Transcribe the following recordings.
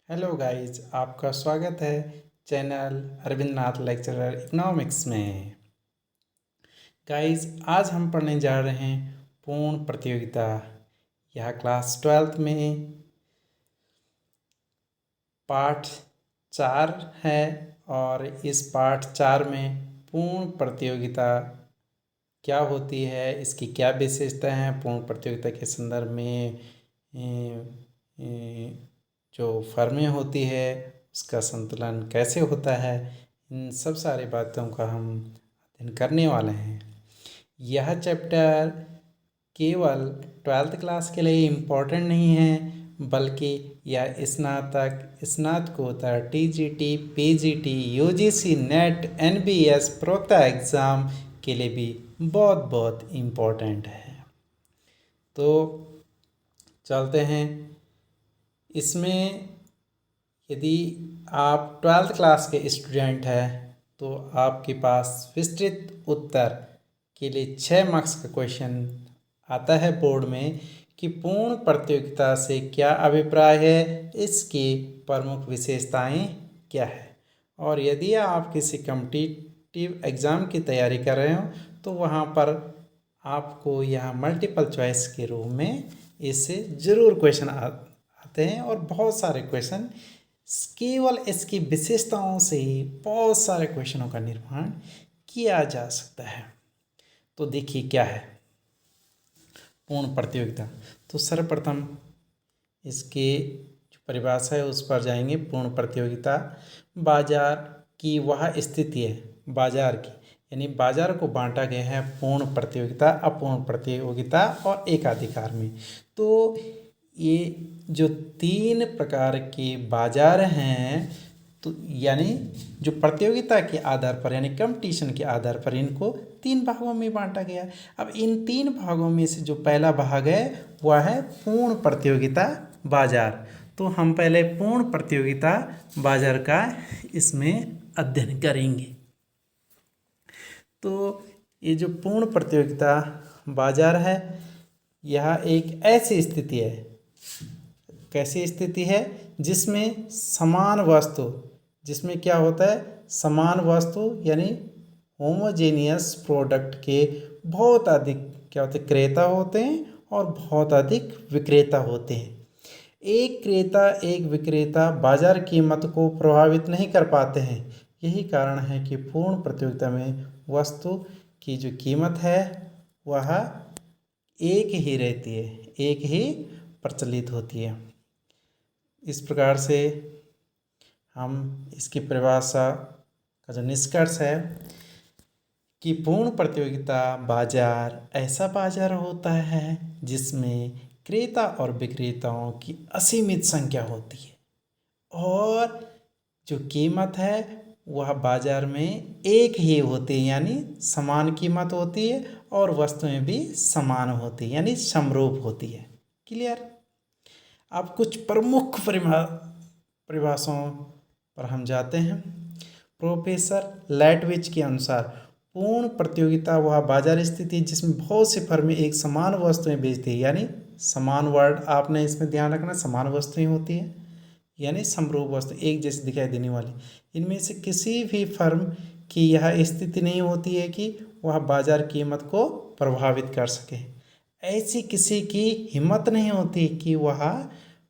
Hello guys, आपका स्वागत है चैनल अरविंद नाथ लेक्चरर इकोनॉमिक्स में। गाइस, आज हम पढ़ने जा रहे हैं पूर्ण प्रतियोगिता। यह क्लास 12th में पाठ 4 है और इस पाठ 4 में पूर्ण प्रतियोगिता क्या होती है, इसकी क्या विशेषता है, पूर्ण प्रतियोगिता के संदर्भ में जो फर्में होती है उसका संतुलन कैसे होता है, इन सब सारी बातों का हम अध्ययन करने वाले हैं। यह चैप्टर केवल 12th क्लास के लिए इम्पोर्टेंट नहीं है, बल्कि यह स्नातक, स्नातकोत्तर, TGT, PGT, UGC, net, NBS, प्रोक्ता एग्ज़ाम के लिए भी बहुत बहुत इम्पोर्टेंट है। तो चलते हैं। इसमें यदि आप 12th क्लास के स्टूडेंट हैं तो आपके पास विस्तृत उत्तर के लिए 6 मार्क्स का क्वेश्चन आता है बोर्ड में कि पूर्ण प्रतियोगिता से क्या अभिप्राय है, इसकी प्रमुख विशेषताएं क्या है। और यदि आप किसी कॉम्पिटिटिव एग्ज़ाम की तैयारी कर रहे हो तो वहाँ पर आपको यह मल्टीपल चॉइस के रूप में इससे ज़रूर क्वेश्चन आते हैं और बहुत सारे क्वेश्चन केवल इसकी विशेषताओं से ही बहुत सारे क्वेश्चनों का निर्माण किया जा सकता है। तो देखिए क्या है पूर्ण प्रतियोगिता। तो सर्वप्रथम इसके जो परिभाषा है उस पर जाएंगे। पूर्ण प्रतियोगिता बाजार की वह स्थिति है, बाजार की, यानी बाजार को बांटा गया है पूर्ण प्रतियोगिता, अपूर्ण प्रतियोगिता और एकाधिकार में। तो ये जो 3 प्रकार के बाजार हैं, तो यानी जो प्रतियोगिता के आधार पर यानी कंपटीशन के आधार पर इनको 3 भागों में बांटा गया। अब इन 3 भागों में से जो पहला भाग है वह है पूर्ण प्रतियोगिता बाजार। तो हम पहले पूर्ण प्रतियोगिता बाजार का इसमें अध्ययन करेंगे। तो ये जो पूर्ण प्रतियोगिता बाजार है, यह एक ऐसी स्थिति है, कैसी स्थिति है जिसमें समान वस्तु, जिसमें क्या होता है, समान वस्तु यानी होमोजेनियस प्रोडक्ट के बहुत अधिक क्या होते हैं, क्रेता होते हैं और बहुत अधिक विक्रेता होते हैं। एक क्रेता एक विक्रेता बाजार कीमत को प्रभावित नहीं कर पाते हैं। यही कारण है कि पूर्ण प्रतियोगिता में वस्तु की जो कीमत है वह एक ही रहती है, एक ही प्रचलित होती है। इस प्रकार से हम इसकी परिभाषा का जो निष्कर्ष है कि पूर्ण प्रतियोगिता बाजार ऐसा बाजार होता है जिसमें क्रेता और विक्रेताओं की असीमित संख्या होती है और जो कीमत है वह बाजार में एक ही होती है, यानी समान कीमत होती है और वस्तुएं भी समान होती है, यानी समरूप होती है। क्लियर। अब कुछ प्रमुख परिभाषाओं पर हम जाते हैं। प्रोफेसर लैटविच के अनुसार पूर्ण प्रतियोगिता वह बाजार स्थिति जिसमें बहुत सी फर्में एक समान वस्तुएं बेचती है, यानी समान वर्ड आपने इसमें ध्यान रखना, समान वस्तुएं होती है यानी समरूप वस्तु, एक जैसी दिखाई देने वाली। इनमें से किसी भी फर्म की यह स्थिति नहीं होती है कि वह बाजार कीमत को प्रभावित कर सके। ऐसी किसी की हिम्मत नहीं होती कि वह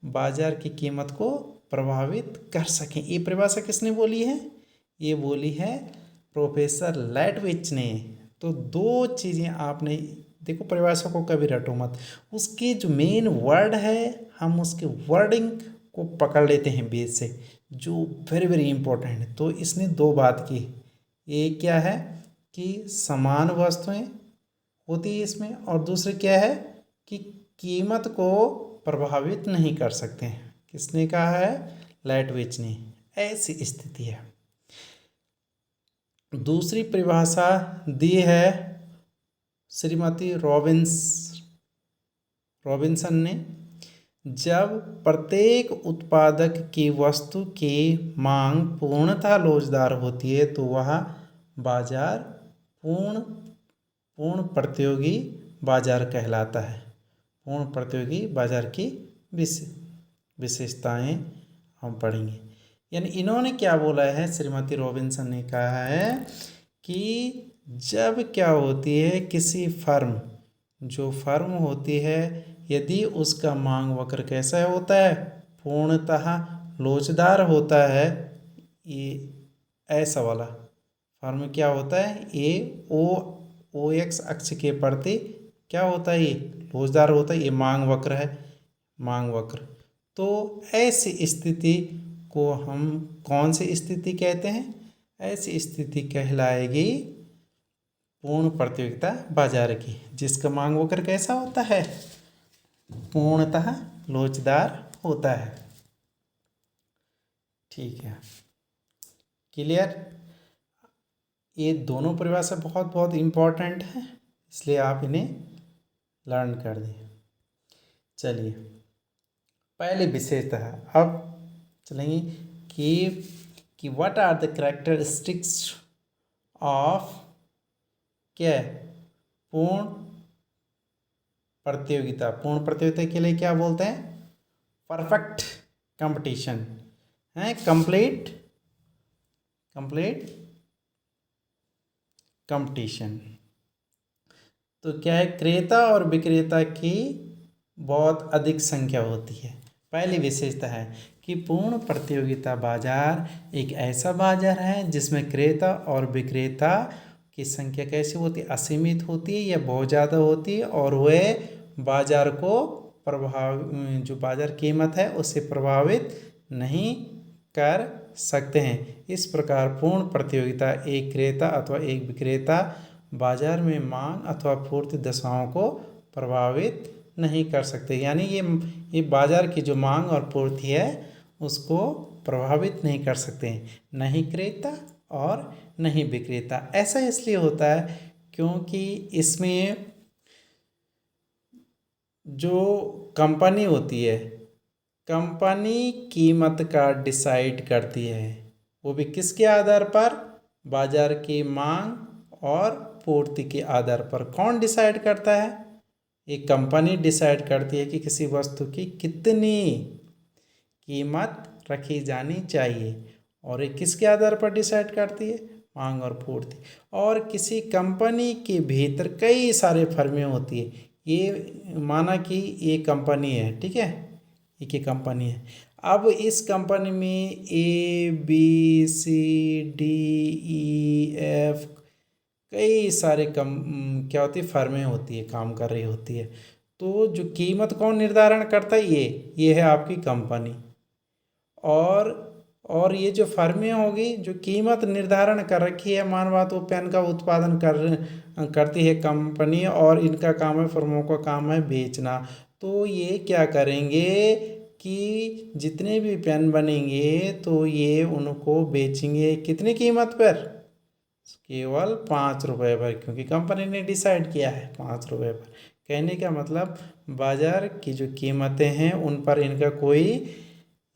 बाजार की कीमत को प्रभावित कर सकें। ये परिभाषा किसने बोली है? ये बोली है प्रोफेसर लैटविच ने। तो 2 चीज़ें आपने देखो, परिभाषा को कभी रटो मत, उसकी जो मेन वर्ड है हम उसके वर्डिंग को पकड़ लेते हैं बेस से, जो वेरी वेरी इंपॉर्टेंट है। तो इसने 2 बात की। एक क्या है कि समान वस्तुएं होती है इसमें, और दूसरी क्या है कि कीमत को प्रभावित नहीं कर सकते हैं। किसने कहा है? लैटविच ने। ऐसी स्थिति है। दूसरी परिभाषा दी है श्रीमती रॉबिन्सन ने। जब प्रत्येक उत्पादक की वस्तु की मांग पूर्णतः लोचदार होती है तो वह बाजार पूर्ण प्रतियोगी बाजार कहलाता है। पूर्ण प्रतियोगी बाजार की विशेषताएं हम पढ़ेंगे। यानी इन्होंने क्या बोला है, श्रीमती रॉबिन्सन ने कहा है कि जब क्या होती है किसी फर्म, जो फर्म होती है, यदि उसका मांग वक्र कैसा होता है, पूर्णतः लोचदार होता है, ये ऐसा वाला फर्म क्या होता है, ये ओ एक्स अक्ष के प्रति क्या होता है, ये लोचदार होता है, ये मांग वक्र है, मांग वक्र। तो ऐसी स्थिति को हम कौन सी स्थिति कहते हैं, ऐसी स्थिति कहलाएगी पूर्ण प्रतियोगिता बाजार की, जिसका मांग वक्र कैसा होता है, पूर्णतः लोचदार होता है। ठीक है, क्लियर। ये दोनों परिभाषा बहुत बहुत इम्पोर्टेंट है, इसलिए आप इन्हें लर्न कर दिए। चलिए पहली विशेषता है, अब चलेंगे कि what are the characteristics of क्या पूर्ण प्रतियोगिता। पूर्ण प्रतियोगिता के लिए क्या बोलते हैं, परफेक्ट कंपटीशन है, कंप्लीट कंपटीशन। तो क्या है, क्रेता और विक्रेता की बहुत अधिक संख्या होती है। पहली विशेषता है कि पूर्ण प्रतियोगिता बाजार एक ऐसा बाजार है जिसमें क्रेता और विक्रेता की संख्या कैसी होती है, असीमित होती है या बहुत ज़्यादा होती है, और वह बाजार को जो बाजार कीमत है उससे प्रभावित नहीं कर सकते हैं। इस प्रकार पूर्ण प्रतियोगिता एक क्रेता अथवा एक विक्रेता बाजार में मांग अथवा पूर्ति दशाओं को प्रभावित नहीं कर सकते। यानी ये बाजार की जो मांग और पूर्ति है उसको प्रभावित नहीं कर सकते हैं, नहीं क्रेता और नहीं विक्रेता। ऐसा इसलिए होता है क्योंकि इसमें जो कंपनी होती है, कंपनी कीमत का डिसाइड करती है, वो भी किसके आधार पर, बाजार की मांग और पूर्ति के आधार पर। कौन डिसाइड करता है, एक कंपनी डिसाइड करती है कि किसी वस्तु की कितनी कीमत रखी जानी चाहिए, और ये किसके आधार पर डिसाइड करती है, मांग और पूर्ति। और किसी कंपनी के भीतर कई सारे फर्में होती है, ये माना कि ये कंपनी है, ठीक है, एक ही कंपनी है। अब इस कंपनी में ABCDEF कई सारे क्या होती है, फर्में होती है, काम कर रही होती है। तो जो कीमत कौन निर्धारण करता है, ये है आपकी कंपनी। और ये जो फर्में होगी जो कीमत निर्धारण कर रखी है, मान बात वो पेन का उत्पादन करती है कंपनी, और इनका काम है, फर्मों का काम है बेचना। तो ये क्या करेंगे कि जितने भी पेन बनेंगे तो ये उनको बेचेंगे कितनी कीमत पर, केवल 5 रुपये पर, क्योंकि कंपनी ने डिसाइड किया है 5 रुपये पर। कहने का मतलब बाजार की जो कीमतें हैं उन पर इनका कोई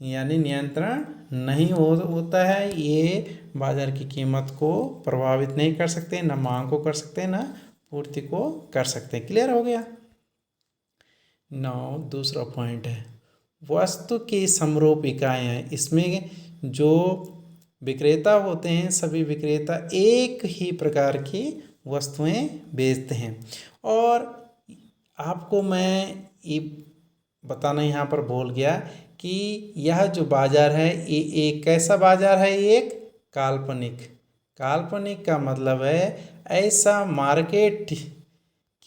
यानी नियंत्रण नहीं होता है। ये बाजार की कीमत को प्रभावित नहीं कर सकते, ना मांग को कर सकते, ना पूर्ति को कर सकते। क्लियर हो गया। नाउ दूसरा पॉइंट है वस्तु की समरूप इकाइयाँ। इसमें जो विक्रेता होते हैं, सभी विक्रेता एक ही प्रकार की वस्तुएं बेचते हैं। और आपको मैं ये बताना यहाँ पर भूल गया कि यह जो बाजार है ये एक कैसा बाजार है, एक काल्पनिक का मतलब है ऐसा मार्केट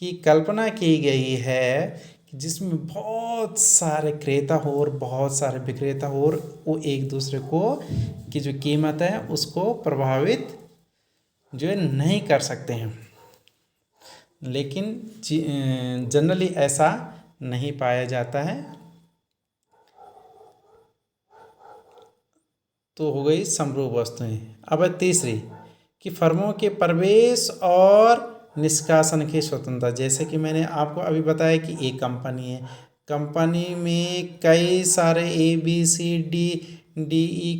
की कल्पना की गई है जिसमें बहुत सारे क्रेता हो और बहुत सारे विक्रेता हो, और वो एक दूसरे को की जो कीमत है उसको प्रभावित जो है नहीं कर सकते हैं। लेकिन जनरली ऐसा नहीं पाया जाता है। तो हो गई समरूप वस्तुएं। अब तीसरी कि फर्मों के प्रवेश और निष्कासन की स्वतंत्रता। जैसे कि मैंने आपको अभी बताया कि एक कंपनी है, कंपनी में कई सारे ABCDE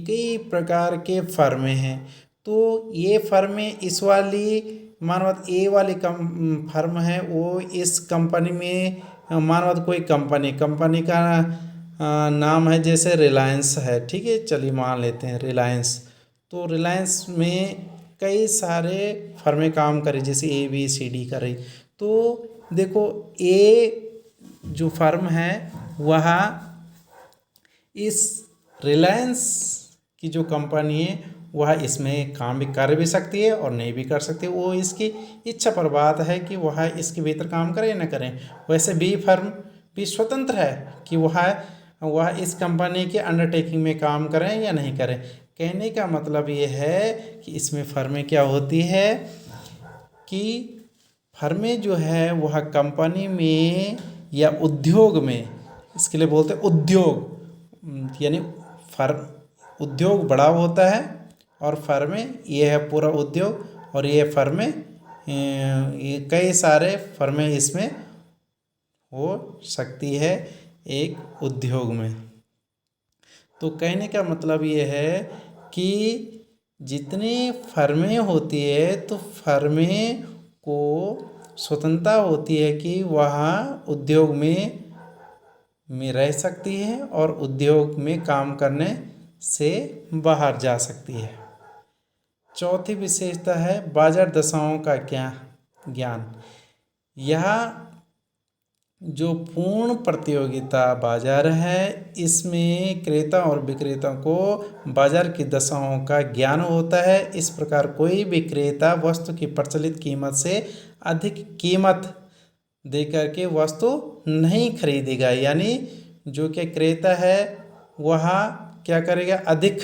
कई प्रकार के फर्में हैं। तो ये फर्में इस वाली मानवत ए वाली फर्म है, वो इस कंपनी में मानवत कोई कंपनी का नाम है, जैसे रिलायंस है, ठीक है, चलिए मान लेते हैं रिलायंस। तो रिलायंस में कई सारे फर्में काम करें, जैसे ABCD करें। तो देखो ए जो फर्म है वह इस रिलायंस की जो कंपनी है वह इसमें काम भी कर भी सकती है और नहीं भी कर सकती, वो इसकी इच्छा पर बात है कि वह इसके भीतर काम करें या न करें। वैसे बी फर्म भी स्वतंत्र है कि वह इस कंपनी के अंडरटेकिंग में काम करें या नहीं करें। कहने का मतलब ये है कि इसमें फर्में क्या होती है कि फर्में जो है वह कंपनी में या उद्योग में, इसके लिए बोलते हैं उद्योग, यानी फर्म उद्योग बड़ा होता है और फर्में ये है पूरा उद्योग, और ये फर्में ये कई सारे फर्में इसमें हो सकती है एक उद्योग में। तो कहने का मतलब ये है कि जितनी फर्में होती है तो फर्में को स्वतंत्रता होती है कि वह उद्योग में रह सकती है और उद्योग में काम करने से बाहर जा सकती है। चौथी विशेषता है बाजार दशाओं का ज्ञान। यह जो पूर्ण प्रतियोगिता बाजार है इसमें क्रेता और विक्रेता को बाजार की दशाओं का ज्ञान होता है। इस प्रकार कोई भी क्रेता वस्तु की प्रचलित कीमत से अधिक कीमत देकर के वस्तु नहीं खरीदेगा, यानी जो कि क्रेता है वह क्या करेगा, अधिक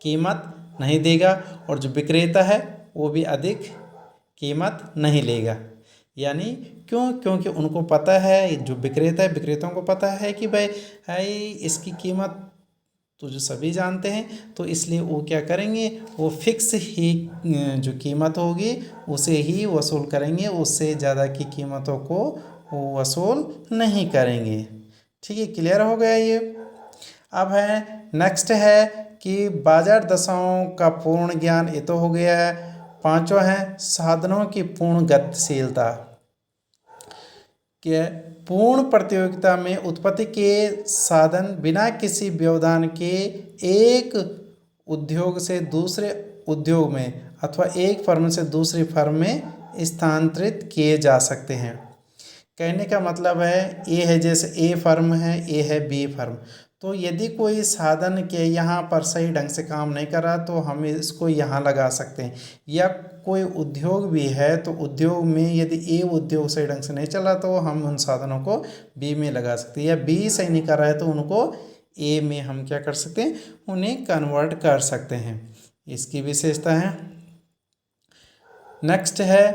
कीमत नहीं देगा, और जो विक्रेता है वो भी अधिक कीमत नहीं लेगा। यानी क्योंकि उनको पता है, जो विक्रेता है विक्रेताओं को पता है कि भाई इसकी कीमत तो जो सभी जानते हैं, तो इसलिए वो क्या करेंगे, वो फिक्स ही जो कीमत होगी उसे ही वसूल करेंगे, उससे ज़्यादा की कीमतों को वो वसूल नहीं करेंगे। ठीक है, क्लियर हो गया ये। अब है नेक्स्ट है कि बाजार दशाओं का पूर्ण ज्ञान, ये तो हो गया है। पांचवा है साधनों की पूर्ण गतिशीलता। कि पूर्ण प्रतियोगिता में उत्पत्ति के साधन बिना किसी व्यवधान के एक उद्योग से दूसरे उद्योग में अथवा एक फर्म से दूसरी फर्म में स्थानांतरित किए जा सकते हैं। कहने का मतलब है ये है, जैसे ए फर्म है, ए है बी फर्म, तो यदि कोई साधन के यहाँ पर सही ढंग से काम नहीं कर रहा तो हम इसको यहाँ लगा सकते हैं, या कोई उद्योग भी है तो उद्योग में यदि ए उद्योग सही ढंग से नहीं चल रहा तो हम उन साधनों को बी में लगा सकते हैं, या बी सही नहीं कर रहा है तो उनको ए में हम क्या कर सकते हैं, उन्हें कन्वर्ट कर सकते हैं। इसकी विशेषता है। नेक्स्ट है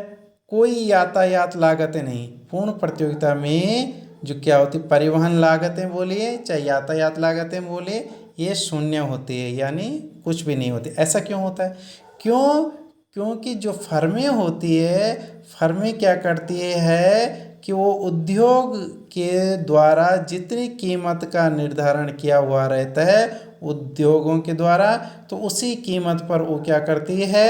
कोई यातायात लागतें नहीं। पूर्ण प्रतियोगिता में जो क्या होती परिवहन लागतें बोलिए चाहे यातायात लागतें बोलिए, ये शून्य होती है, यानी कुछ भी नहीं होती। ऐसा क्यों होता है? क्योंकि जो फर्में होती है, फर्में क्या करती है कि वो उद्योग के द्वारा जितनी कीमत का निर्धारण किया हुआ रहता है उद्योगों के द्वारा, तो उसी कीमत पर वो क्या करती है,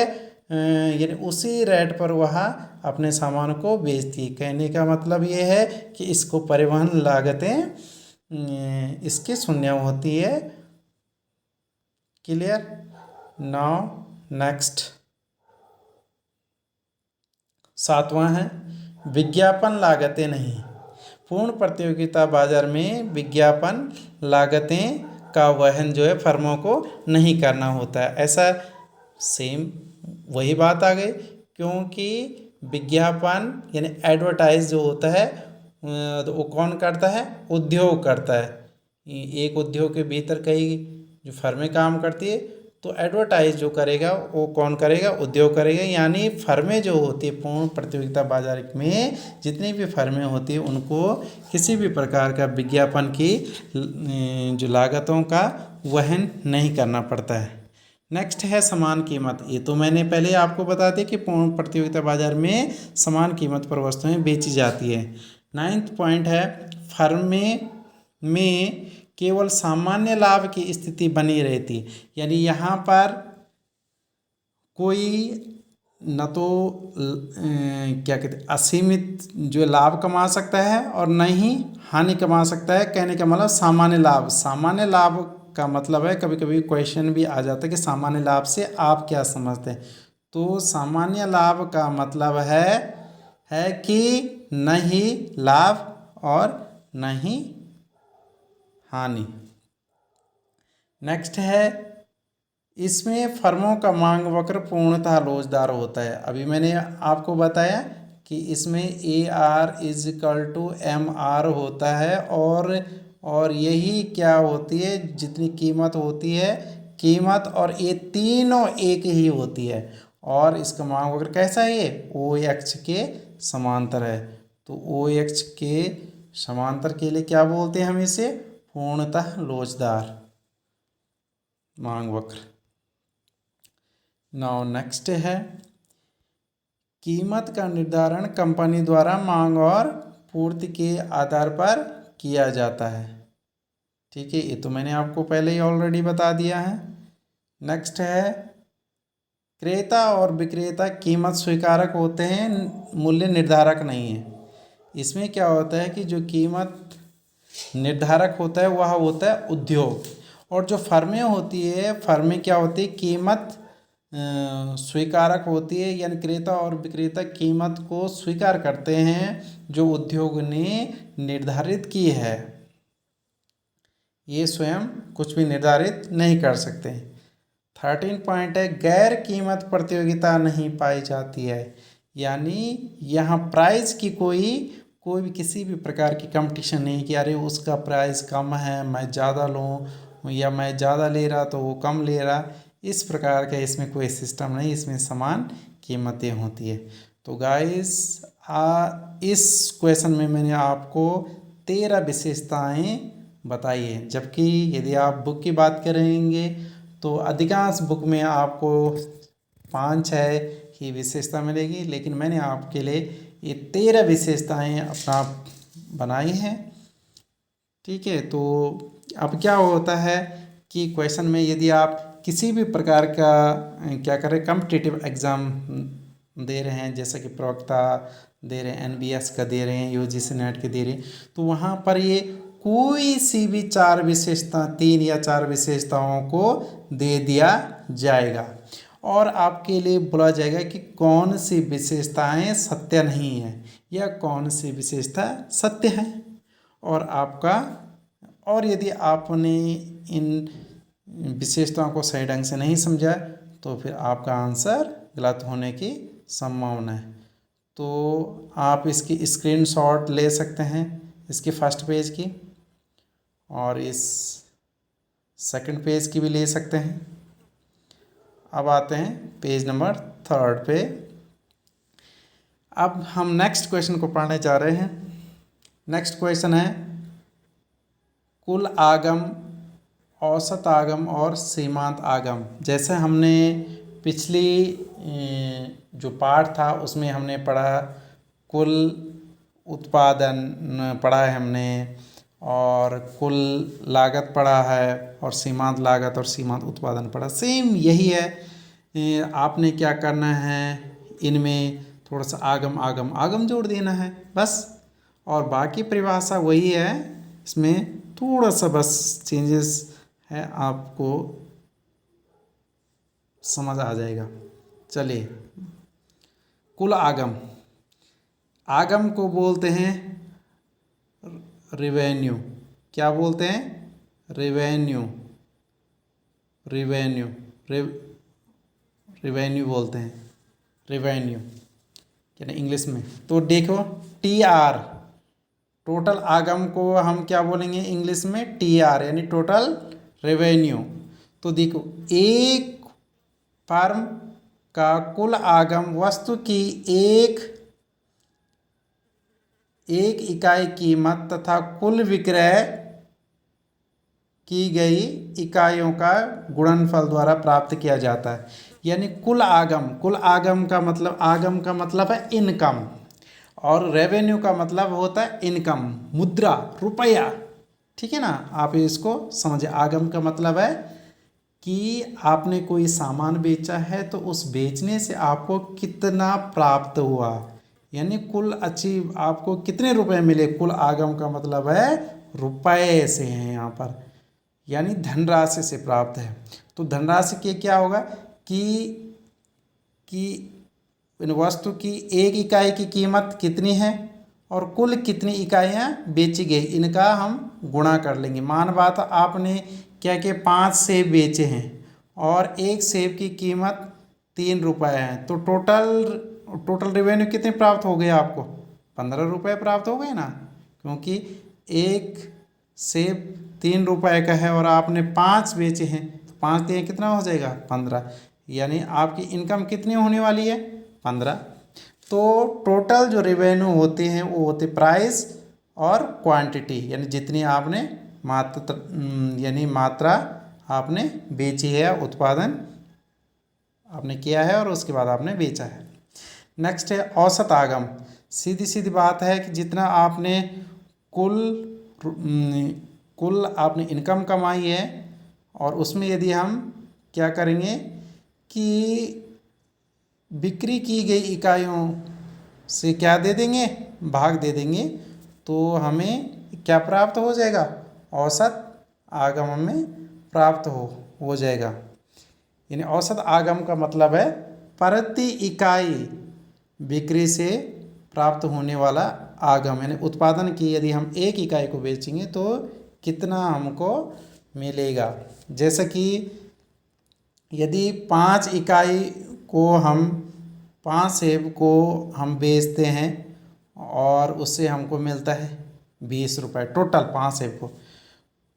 यानी उसी रेट पर वह अपने सामान को बेचती है। कहने का मतलब ये है कि इसको परिवहन लागतें इसकी शून्य होती है। क्लियर? नाउ नेक्स्ट सातवां है विज्ञापन लागतें नहीं। पूर्ण प्रतियोगिता बाजार में विज्ञापन लागतें का वहन जो है फर्मों को नहीं करना होता है। ऐसा सेम वही बात आ गई, क्योंकि विज्ञापन यानी एडवर्टाइज जो होता है तो वो कौन करता है? उद्योग करता है। एक उद्योग के भीतर कई जो फर्में काम करती है, तो एडवर्टाइज जो करेगा वो कौन करेगा? उद्योग करेगा। यानी फर्में जो होती है पूर्ण प्रतियोगिता बाजार में जितनी भी फर्में होती है उनको किसी भी प्रकार का विज्ञापन की जो लागतों का वहन नहीं करना पड़ता है। नेक्स्ट है समान कीमत। ये तो मैंने पहले आपको बता दिया कि पूर्ण प्रतियोगिता बाजार में समान कीमत पर वस्तुएं बेची जाती है। 9th पॉइंट है फर्में में केवल सामान्य लाभ की स्थिति बनी रहती, यानी यहाँ पर कोई न तो क्या कहते हैं असीमित जो लाभ कमा सकता है और न ही हानि कमा सकता है। कहने का मतलब सामान्य लाभ। सामान्य लाभ का मतलब है, कभी कभी क्वेश्चन भी आ जाता है कि सामान्य लाभ से आप क्या समझते हैं। तो सामान्य लाभ का मतलब है कि न ही लाभ और न ही हानि। नेक्स्ट है, इसमें फर्मों का मांग वक्र पूर्णतः लोचदार होता है। अभी मैंने आपको बताया कि इसमें AR=MR होता है और यही क्या होती है, जितनी कीमत होती है, कीमत और ये तीनों एक ही होती है। और इसका मांग वक्र कैसा है, ये OX के समांतर है। तो OX के समांतर के लिए क्या बोलते हैं हम इसे, पूर्णतः लोचदार मांग वक्र। नाउ नेक्स्ट है, कीमत का निर्धारण कंपनी द्वारा मांग और पूर्ति के आधार पर किया जाता है। ठीक है, ये तो मैंने आपको पहले ही ऑलरेडी बता दिया है। नेक्स्ट है, क्रेता और विक्रेता कीमत स्वीकारक होते हैं, मूल्य निर्धारक नहीं है। इसमें क्या होता है कि जो कीमत निर्धारक होता है वह होता है उद्योग, और जो फर्में होती है, फर्में क्या होती है, कीमत स्वीकारक होती है। यानी क्रेता और विक्रेता कीमत को स्वीकार करते हैं जो उद्योग ने निर्धारित की है। ये स्वयं कुछ भी निर्धारित नहीं कर सकते। 13 पॉइंट है, गैर कीमत प्रतियोगिता नहीं पाई जाती है। यानी यहाँ प्राइस की कोई भी किसी भी प्रकार की कंपटीशन नहीं कि अरे उसका प्राइस कम है मैं ज़्यादा लूँ, या मैं ज़्यादा ले रहा तो वो कम ले रहा। इस प्रकार का इसमें कोई सिस्टम नहीं, इसमें समान कीमतें होती है। तो गाइस इस क्वेश्चन में मैंने आपको 13 विशेषताएं बताई है। जबकि यदि आप बुक की बात करेंगे तो अधिकांश बुक में आपको 5-6 ही विशेषता मिलेगी, लेकिन मैंने आपके लिए ये 13 विशेषताएं अपना बनाई हैं। ठीक है, तो अब क्या होता है कि क्वेश्चन में यदि आप किसी भी प्रकार का क्या करें, कॉम्पिटिटिव एग्ज़ाम दे रहे हैं, जैसा कि प्रवक्ता दे रहे हैं, NBS का दे रहे हैं, UGC नेट के दे रहे हैं, तो वहाँ पर ये कोई सी भी 4 विशेषता, 3 या 4 विशेषताओं को दे दिया जाएगा और आपके लिए बोला जाएगा कि कौन सी विशेषताएं सत्य नहीं है या कौन सी विशेषता सत्य है। और यदि आपने इन विशेषताओं को सही ढंग से नहीं समझा तो फिर आपका आंसर गलत होने की संभावना है। तो आप इसकी स्क्रीनशॉट ले सकते हैं, इसकी फर्स्ट पेज की, और इस सेकंड पेज की भी ले सकते हैं। अब आते हैं पेज नंबर 3 पे। अब हम नेक्स्ट क्वेश्चन को पढ़ने जा रहे हैं। नेक्स्ट क्वेश्चन है, कुल आगम, औसत आगम और सीमांत आगम। जैसे हमने पिछली जो पाठ था उसमें हमने पढ़ा कुल उत्पादन पढ़ा है हमने, और कुल लागत पढ़ा है, और सीमांत लागत और सीमांत उत्पादन पढ़ा। सेम यही है, आपने क्या करना है, इनमें थोड़ा सा आगम आगम आगम जोड़ देना है बस, और बाकी परिभाषा वही है। इसमें थोड़ा सा बस चेंजेस है, आपको समझ आ जाएगा। चलिए, कुल आगम, आगम को बोलते हैं रिवेन्यू। क्या बोलते हैं, रिवेन्यू, रिवेन्यू, रिवेन्यू बोलते हैं, रिवेन्यू यानी इंग्लिश में। तो देखो TR, टोटल आगम को हम क्या बोलेंगे इंग्लिश में, TR यानी टोटल रेवेन्यू। तो देखो, एक फर्म का कुल आगम वस्तु की एक इकाई कीमत तथा कुल विक्रय की गई इकाइयों का गुणनफल द्वारा प्राप्त किया जाता है। यानी कुल आगम, कुल आगम का मतलब, आगम का मतलब है इनकम, और रेवेन्यू का मतलब होता है इनकम, मुद्रा, रुपया। ठीक है ना, आप इसको समझिए। आगम का मतलब है कि आपने कोई सामान बेचा है तो उस बेचने से आपको कितना प्राप्त हुआ, यानी कुल अचीव आपको कितने रुपए मिले। कुल आगम का मतलब है रुपए से है यहाँ पर, यानी धनराशि से प्राप्त है। तो धनराशि के क्या होगा कि इन वस्तु की एक इकाई की कीमत कितनी है और कुल कितनी इकाइयाँ बेची गई, इनका हम गुणा कर लेंगे। मान बात आपने क्या कि 5 सेब बेचे हैं और एक सेब की कीमत 3 रुपये है, तो टोटल रेवेन्यू कितने प्राप्त हो गए आपको? 15 रुपये प्राप्त हो गए ना, क्योंकि एक सेब 3 रुपये का है और आपने 5 बेचे हैं, तो 5 दिए कितना हो जाएगा? 15, यानी आपकी इनकम कितनी होने वाली है? 15। तो टोटल जो रेवेन्यू होते हैं वो होते प्राइस और क्वांटिटी, यानी जितनी आपने मात्रा आपने बेची है, उत्पादन आपने किया है और उसके बाद आपने बेचा है। नेक्स्ट है औसत आगम। सीधी सीधी बात है कि जितना आपने कुल आपने इनकम कमाई है और उसमें यदि हम क्या करेंगे कि बिक्री की गई इकाइयों से क्या दे देंगे? भाग दे देंगे, तो हमें क्या प्राप्त हो जाएगा? औसत आगम हमें प्राप्त हो जाएगा। यानी औसत आगम का मतलब है प्रति इकाई बिक्री से प्राप्त होने वाला आगम, यानी उत्पादन की यदि हम एक इकाई को बेचेंगे तो कितना हमको मिलेगा। जैसे कि यदि 5 इकाई को हम 5 सेब को हम बेचते हैं और उससे हमको मिलता है 20 रुपये टोटल 5 सेब को,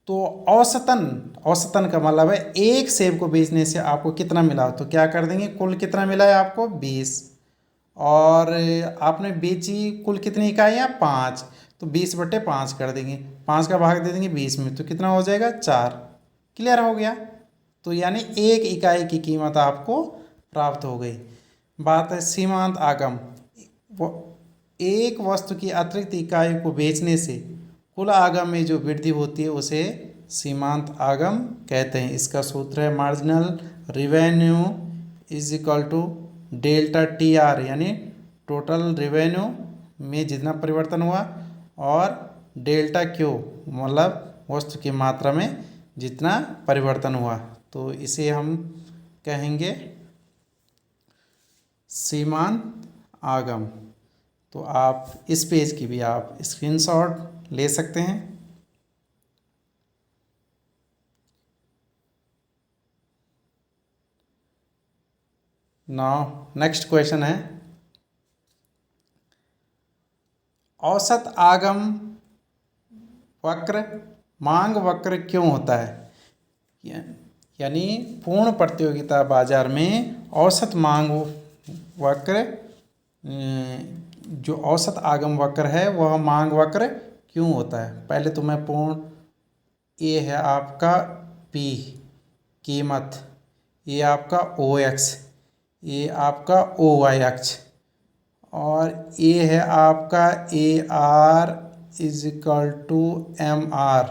तो औसतन का मतलब है एक सेब को बेचने से आपको कितना मिला, तो क्या कर देंगे? कुल कितना मिला है आपको? 20, और आपने बेची कुल कितनी इकाइयाँ? 5, तो 20/5 कर देंगे, 5 का भाग दे देंगे 20 में, तो कितना हो जाएगा? 4। क्लियर हो गया? तो यानी एक इकाई की कीमत आपको प्राप्त हो गई। बात है सीमांत आगम। एक वस्तु की अतिरिक्त इकाई को बेचने से कुल आगम में जो वृद्धि होती है उसे सीमांत आगम कहते हैं। इसका सूत्र है marginal revenue is equal to delta TR, यानी टोटल रेवेन्यू में जितना परिवर्तन हुआ और डेल्टा Q मतलब वस्तु की मात्रा में जितना परिवर्तन हुआ, तो इसे हम कहेंगे सीमांत आगम। तो आप इस पेज की भी आप स्क्रीनशॉट ले सकते हैं। नाउ नेक्स्ट क्वेश्चन है औसत आगम वक्र मांग वक्र क्यों होता है? यानी पूर्ण प्रतियोगिता बाजार में औसत मांग वक्र, जो औसत आगम वक्र है वह मांग वक्र क्यों होता है? पहले तो मैं पूर्ण, ये है आपका P कीमत, ये आपका OX, ये आपका OY अक्ष, और ये है आपका AR is equal to MR।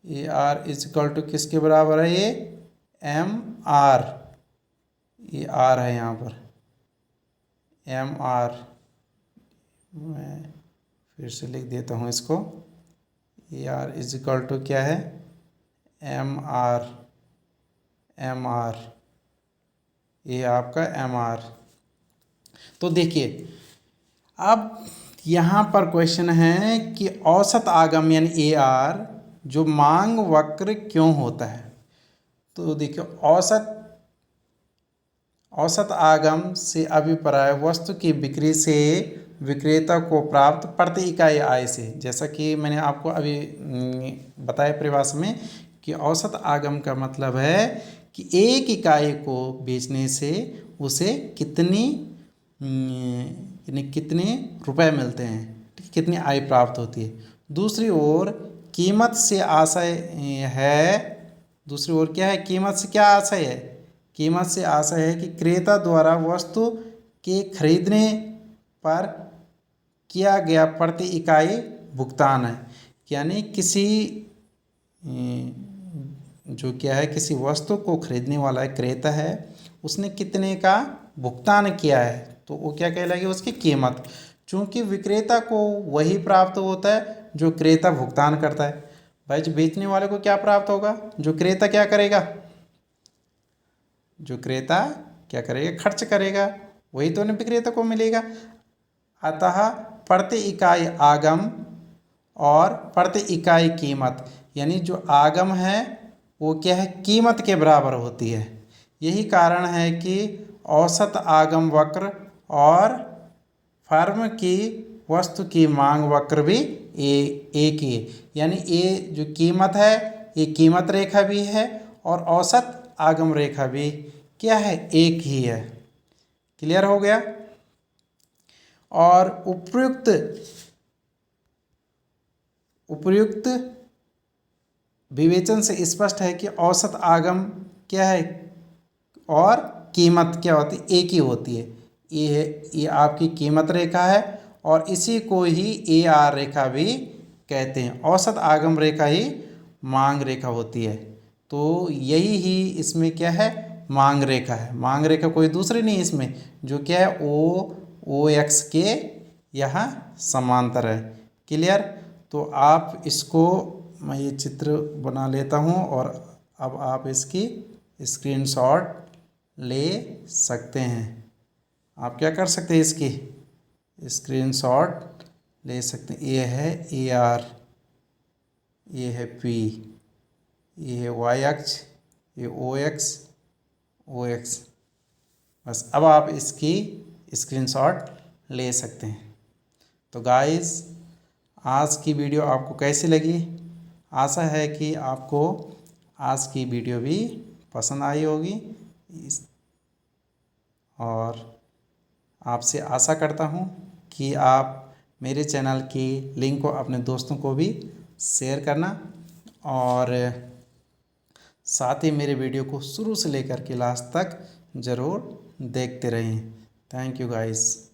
AR is equal to किसके बराबर है? ये MR, ये R है यहाँ पर MR। मैं फिर से लिख देता हूँ इसको, AR इज इक्वल टू क्या है? MR, ये आपका MR। तो देखिए अब यहाँ पर क्वेश्चन है कि औसत आगम यानी AR जो मांग वक्र क्यों होता है? तो देखिए औसत आगम से अभिप्राय वस्तु की बिक्री से विक्रेता को प्राप्त प्रति इकाई आय से। जैसा कि मैंने आपको अभी बताया परिभाषा में कि औसत आगम का मतलब है कि एक इकाई को बेचने से उसे कितने रुपए मिलते हैं, कितनी आय प्राप्त होती है। दूसरी ओर कीमत से आशय है, दूसरी ओर क्या है? कीमत से क्या आशय है? कीमत से आशय है कि क्रेता द्वारा वस्तु के खरीदने पर किया गया प्रति इकाई भुगतान है। यानी किसी जो क्या है किसी वस्तु को खरीदने वाला क्रेता है उसने कितने का भुगतान किया है तो वो क्या कहलाएगी उसकी कीमत। चूंकि विक्रेता को वही प्राप्त होता है जो क्रेता भुगतान करता है। भाई जो बेचने वाले को क्या प्राप्त होगा, जो क्रेता क्या करेगा, जो क्रेता क्या करेगा खर्च करेगा वही तो उन्हें विक्रेता को मिलेगा। अतः प्रति इकाई आगम और प्रति इकाई कीमत, यानी जो आगम है वो क्या है कीमत के बराबर होती है। यही कारण है कि औसत आगम वक्र और फर्म की वस्तु की मांग वक्र भी एक ही है। यानी ये जो कीमत है ये कीमत रेखा भी है और औसत आगम रेखा भी क्या है एक ही है। क्लियर हो गया। और उपर्युक्त विवेचन से स्पष्ट है कि औसत आगम क्या है और कीमत क्या होती है एक ही होती है। ये आपकी कीमत रेखा है और इसी को ही AR रेखा भी कहते हैं। औसत आगम रेखा ही मांग रेखा होती है। तो यही ही इसमें क्या है मांग रेखा है। मांग रेखा कोई दूसरी नहीं इसमें, जो क्या है OX के यहाँ समांतर है। क्लियर। तो आप इसको मैं ये चित्र बना लेता हूँ और अब आप इसकी स्क्रीनशॉट ले सकते हैं। आप क्या कर सकते हैं इसकी स्क्रीनशॉट ले सकते हैं। ये है AR, ये है P, ये है Y अक्ष, ये OX। बस अब आप इसकी स्क्रीनशॉट ले सकते हैं। तो गाइस आज की वीडियो आपको कैसी लगी। आशा है कि आपको आज की वीडियो भी पसंद आई होगी और आपसे आशा करता हूँ कि आप मेरे चैनल की लिंक को अपने दोस्तों को भी शेयर करना और साथ ही मेरे वीडियो को शुरू से लेकर के लास्ट तक ज़रूर देखते रहें। Thank you guys.